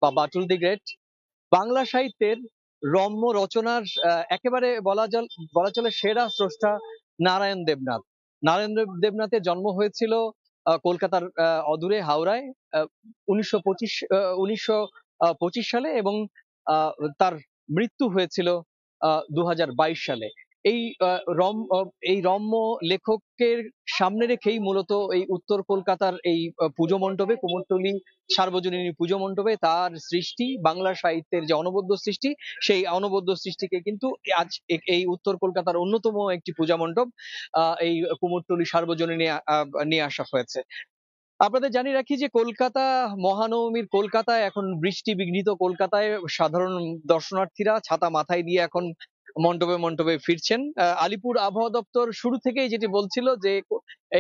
বা বাটুল দি গ্রেট বাংলা সাহিত্যের রম্য রচনার একেবারে বলা চলে সেরা স্রষ্টা নারায়ণ দেবনাথ। নারায়ণ দেবনাথের জন্ম হয়েছিল কলকাতার অদূরে হাওড়ায় 1925 সালে এবং তার মৃত্যু হয়েছিল 2022 সালে। এই এই রম্য লেখকের সামনে রেখেই মূলত এই উত্তর কলকাতার এই পুজো মণ্ডপে, কুমোরটুলি সার্বজনীন পুজো মণ্ডপে তার সৃষ্টি, বাংলা সাহিত্যের যে অনবদ্য সৃষ্টি, সেই অনবদ্য সৃষ্টিকে কিন্তু আজ এই উত্তর কলকাতার অন্যতম একটি পূজা মণ্ডপ এই কুমোরটুলি সার্বজনীনে নিয়ে আসা হয়েছে। আপনাদের জানিয়ে রাখি যে কলকাতা মহানবমীর কলকাতায় এখন বৃষ্টি বিঘ্নিত কলকাতায় সাধারণ দর্শনার্থীরা ছাতা মাথায় দিয়ে এখন মণ্ডপে মণ্ডপে ফিরছেন। আলিপুর আবহাওয়া দপ্তর শুরু থেকেই যেটি বলছিল যে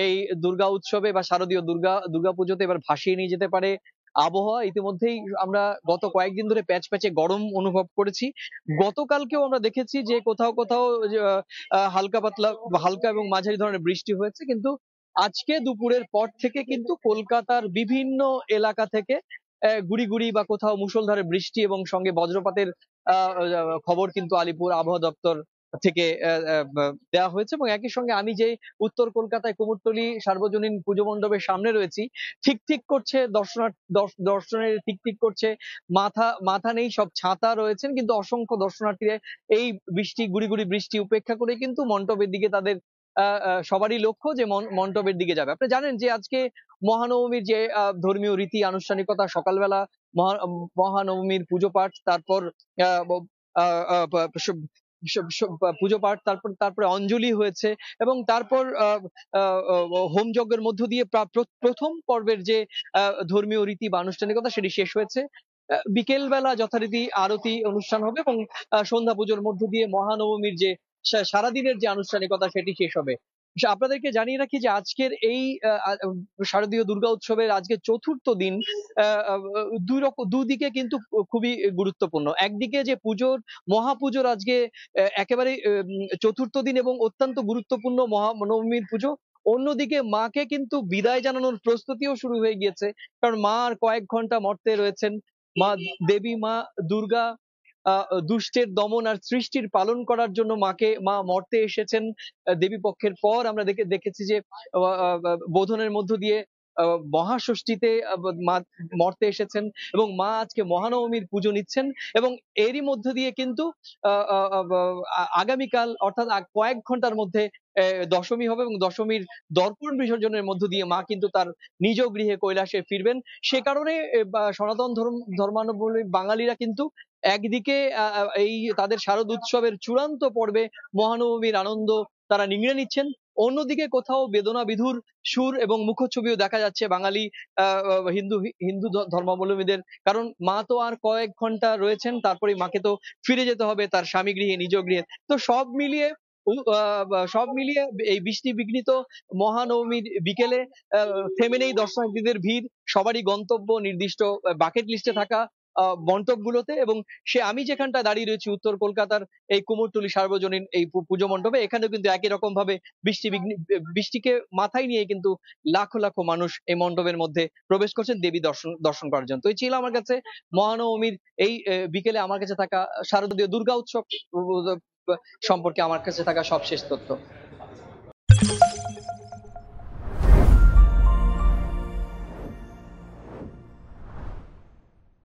এই দুর্গা উৎসবে বা শারদীয় দুর্গাপুজোতে এবার ভাসিয়ে নিয়ে যেতে পারে আবহাওয়া। ইতিমধ্যেই আমরা গত কয়েকদিন ধরে প্যাচে গরম অনুভব করেছি। গতকালকেও আমরা দেখেছি যে কোথাও কোথাও হালকা পাতলা, হালকা এবং মাঝারি ধরনের বৃষ্টি হয়েছে, কিন্তু আজকে দুপুরের পর থেকে কিন্তু কলকাতার বিভিন্ন এলাকা থেকে গুড়ি গুড়ি বা কোথাও মুষলধারে বৃষ্টি এবং সঙ্গে বজ্রপাতের খবর কিন্তু আলিপুর আবহাওয়া দপ্তর থেকে দেওয়া হয়েছে। এবং একই সঙ্গে আমি যে উত্তর কলকাতায় কুমোরটুলি সার্বজনীন পুজো মণ্ডপের সামনে রয়েছি, ঠিক করছে দর্শনের ঠিক করছে, মাথা নেই, সব ছাতা রয়েছেন, কিন্তু অসংখ্য দর্শনার্থীরা এই গুড়ি গুড়ি বৃষ্টি উপেক্ষা করে কিন্তু মণ্ডপের দিকে তাদের সবারই লক্ষ্য যে মণ্ডপের দিকে যাবে। আপনি জানেন যে আজকে মহানবমীর যে ধর্মীয় রীতি আনুষ্ঠানিকতা, সকালবেলা মহানবমীর পুজো পাঠ, তারপর পুজো পাঠ, তারপরে অঞ্জলি হয়েছে এবং তারপর হোম যজ্ঞের মধ্য দিয়ে প্রথম পর্বের যে ধর্মীয় রীতি বা আনুষ্ঠানিকতা সেটি শেষ হয়েছে। বিকেল বেলা যথারীতি আরতি অনুষ্ঠান হবে এবং সন্ধ্যা পুজোর মধ্য দিয়ে মহানবমীর যে সারাদিনের যে আনুষ্ঠানিকতা সেটি শেষ হবে। আপনাদেরকে জানিয়ে রাখি যে আজকের এই শারদীয় দুর্গা উৎসবের আজকে চতুর্থ দিন। দুদিকে কিন্তু খুবই গুরুত্বপূর্ণ। একদিকে যে মহাপুজোর আজকে একেবারে চতুর্থ দিন এবং অত্যন্ত গুরুত্বপূর্ণ মহানবমীর পুজো। অন্যদিকে মাকে কিন্তু বিদায় জানানোর প্রস্তুতিও শুরু হয়ে গিয়েছে, কারণ মা আর কয়েক ঘন্টা মর্তে রয়েছেন। দেবী মা দুর্গা দুষ্টের দমন আর সৃষ্টির পালন করার জন্য মা মর্তে এসেছেন। দেবী পক্ষের পর আমরা দেখেছি যে বোধনের মধ্য দিয়ে মহাষষ্ঠীতে মা মর্তে এসেছেন এবং মা আজকে মহানবমীর পুজো নিচ্ছেন। এবং এরই মধ্য দিয়ে কিন্তু আগামীকাল অর্থাৎ কয়েক ঘন্টার মধ্যে দশমী হবে এবং দশমীর দর্পণ বিসর্জনের মধ্য দিয়ে মা কিন্তু তার নিজ গৃহে কৈলাসে ফিরবেন। সে কারণে সনাতন ধর্মাবলম্বী বাঙালিরা কিন্তু একদিকে এই তাদের শারদ উৎসবের চূড়ান্ত পর্বে মহানবমীর আনন্দ তারা নিংড়ে নিচ্ছেন, অন্যদিকে কোথাও বেদনা বিধুর সুর এবং মুখচ্ছবিও দেখা যাচ্ছে বাঙালি হিন্দু ধর্মাবলম্বীদের। কারণ মা তো আর কয়েক ঘন্টা রয়েছেন, তারপরে মাকে তো ফিরে যেতে হবে তার স্বামী গৃহে, নিজ গৃহে। তো সব মিলিয়ে এই বৃষ্টি বিঘ্নিত মহানবমীর বিকেলে থেমে নেই দর্শনার্থীদের ভিড়, সবারই গন্তব্য নির্দিষ্ট বাকেট লিস্টে থাকা মণ্ডপগুলোতে। এবং আমি যেখানটা দাঁড়িয়ে রয়েছি উত্তর কলকাতার এই কুমোরটুলি সার্বজনীন এই পুজো মণ্ডপে, এখানেও কিন্তু একই রকম ভাবে বৃষ্টিকে মাথায় নিয়ে কিন্তু লাখো লাখো মানুষ এই মণ্ডপের মধ্যে প্রবেশ করছেন দেবী দর্শন করার জন্য। তো এই ছিল আমার কাছে মহানবমীর এই বিকেলে আমার কাছে থাকা শারদীয় দুর্গা উৎসব সম্পর্কে আমার কাছে থাকা সবশেষ তথ্য।